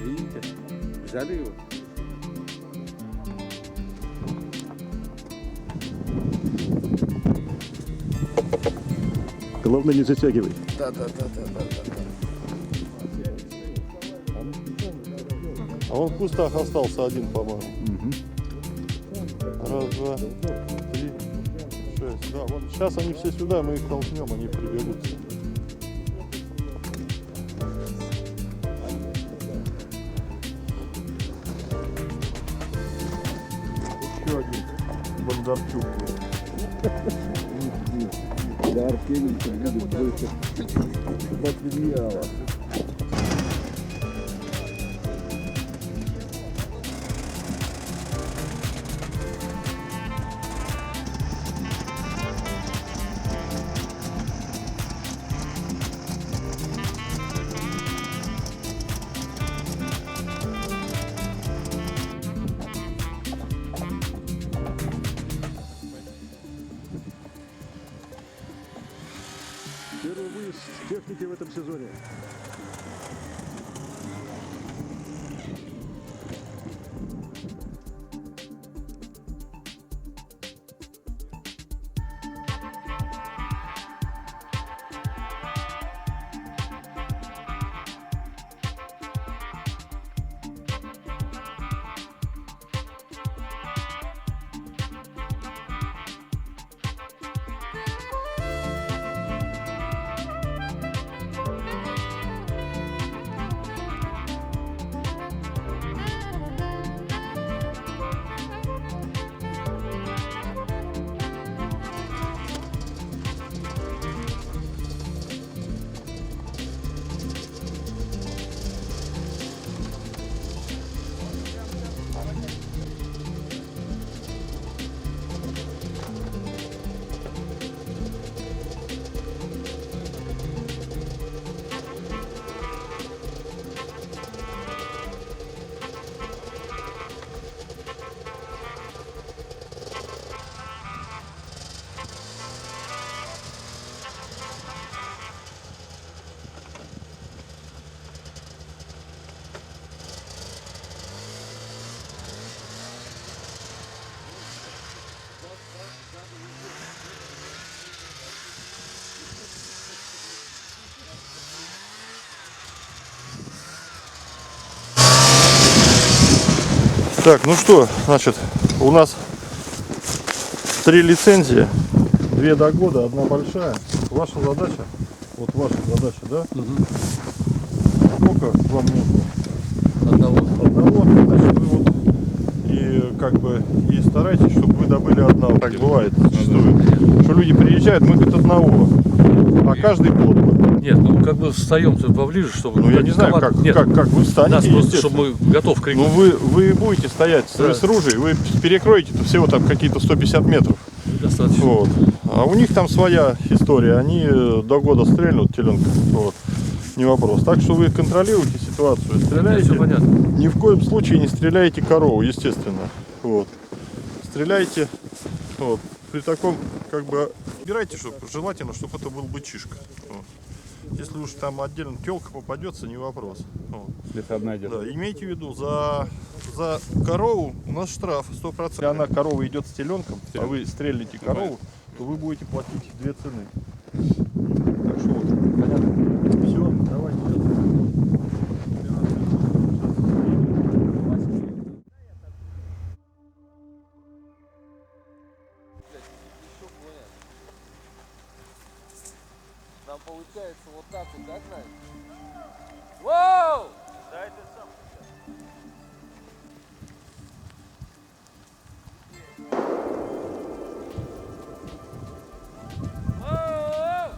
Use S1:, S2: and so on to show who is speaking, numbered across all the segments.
S1: Видите? Взяли его.
S2: Главное, не затягивай.
S1: Да.
S3: А он в кустах остался один, по-моему. Раз, два, три, 6. Да, вон сейчас они все сюда, мы их толкнем, они прибегутся. Еще один Бондарчук.
S1: Да, Аркевич любит больше материала.
S2: Первый выезд техники в этом сезоне.
S3: Так, ну что, значит, у нас 3 лицензии, 2 до года, 1 большая. Ваша задача, вот ваша задача, да? Сколько вам нужно? Одного, значит, вы вот и как бы и старайтесь, чтобы вы добыли одного. Так бывает зачастую, что люди приезжают, мы говорит одного, а каждый плотно.
S4: Нет, ну как бы встаем поближе, чтобы...
S3: Ну я не знаю, как вы встанете,
S4: нас просто,
S3: естественно.
S4: чтобы мы готов к крикнуть.
S3: Ну вы будете стоять с ружей, вы перекроете всего там какие-то 150 метров.
S4: Достаточно.
S3: Вот. А у них там своя история, они до года стрельнут теленка, вот. Не вопрос. Так что вы контролируете ситуацию, стреляете.
S4: Все понятно.
S3: Ни в коем случае не стреляйте корову, естественно. Вот. Стреляйте вот. При таком, как бы, убирайте, чтобы желательно, чтобы это был бычишка. Вот. Если уж там отдельно телка попадется, не вопрос. Вот.
S1: Это одна идет.
S3: Да, имейте в виду, за корову у нас штраф 100%. Если она корова идет с теленком, а вы стрельните корову, то вы будете платить 2 цены. Так что вот, понятно? Все, давайте.
S5: Там получается вот так вот, да, знаешь? Воу! Да, это сам. Воу!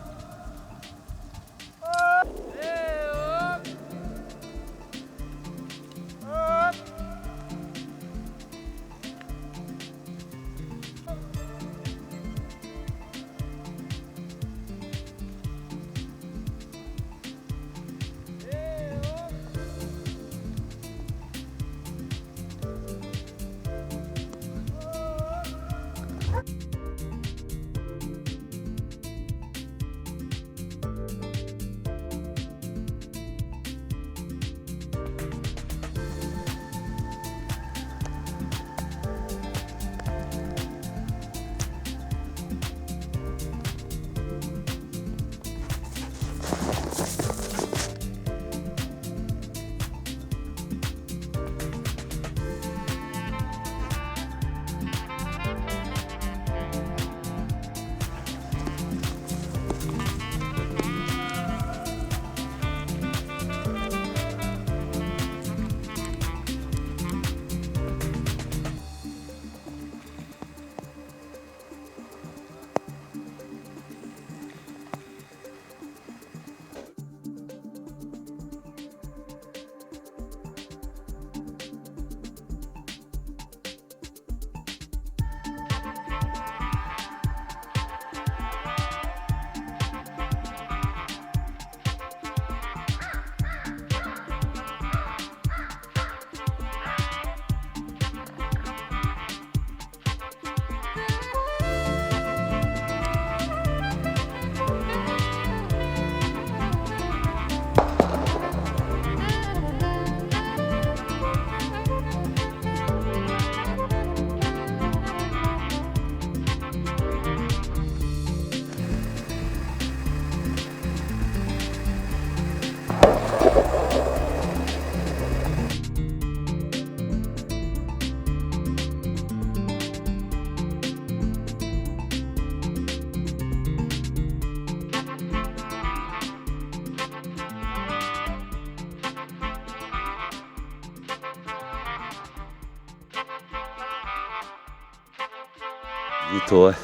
S1: Не то.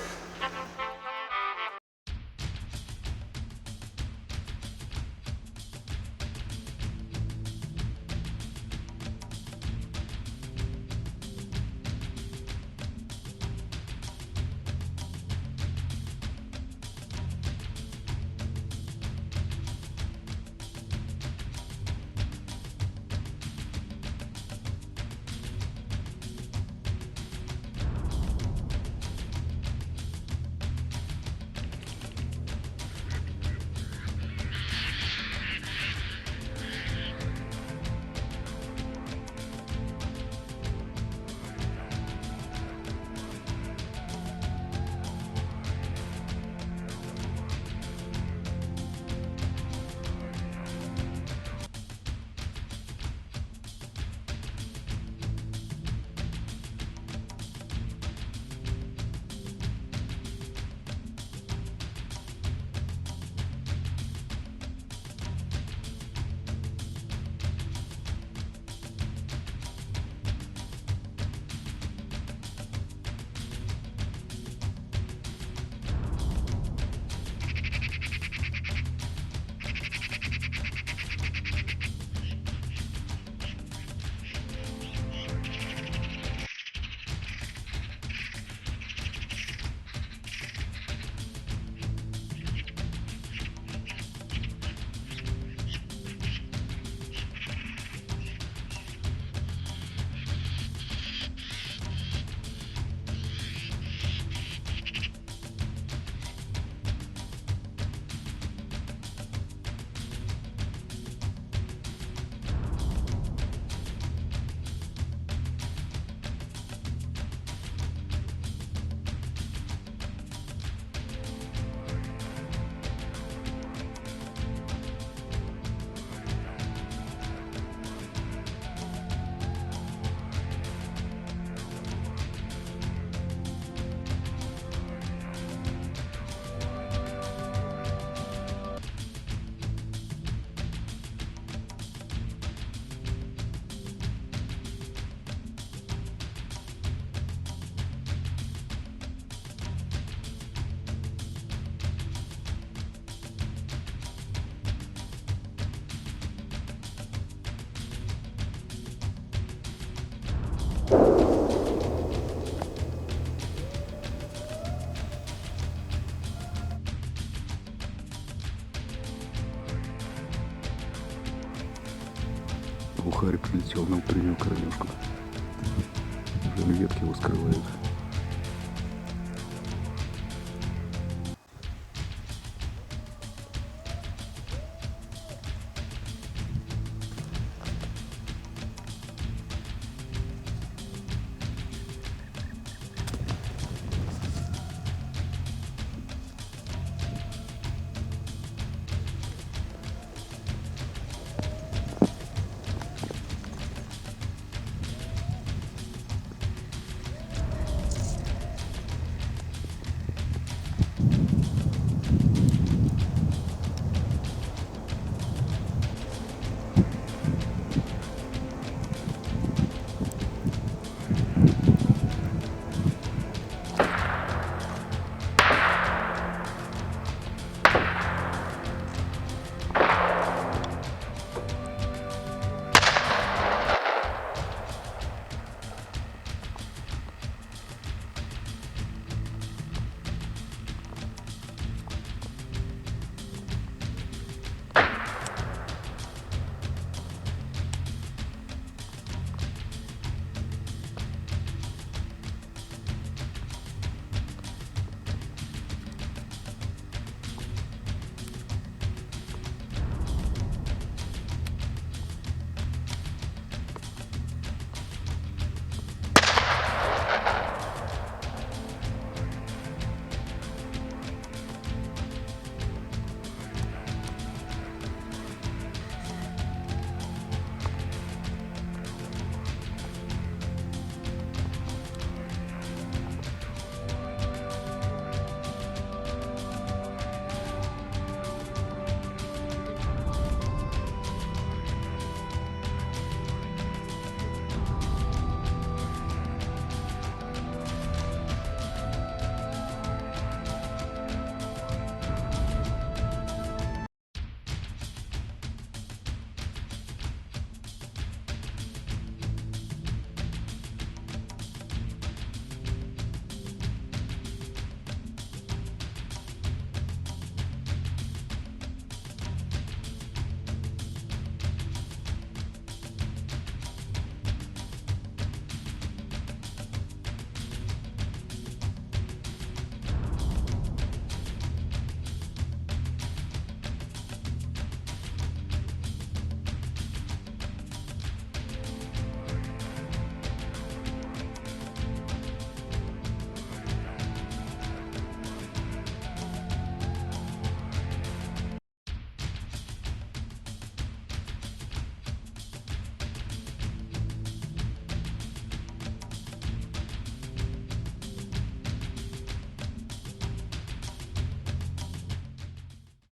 S2: Бухарь прилетел на утреннюю кормежку. Уже ветки его скрывают.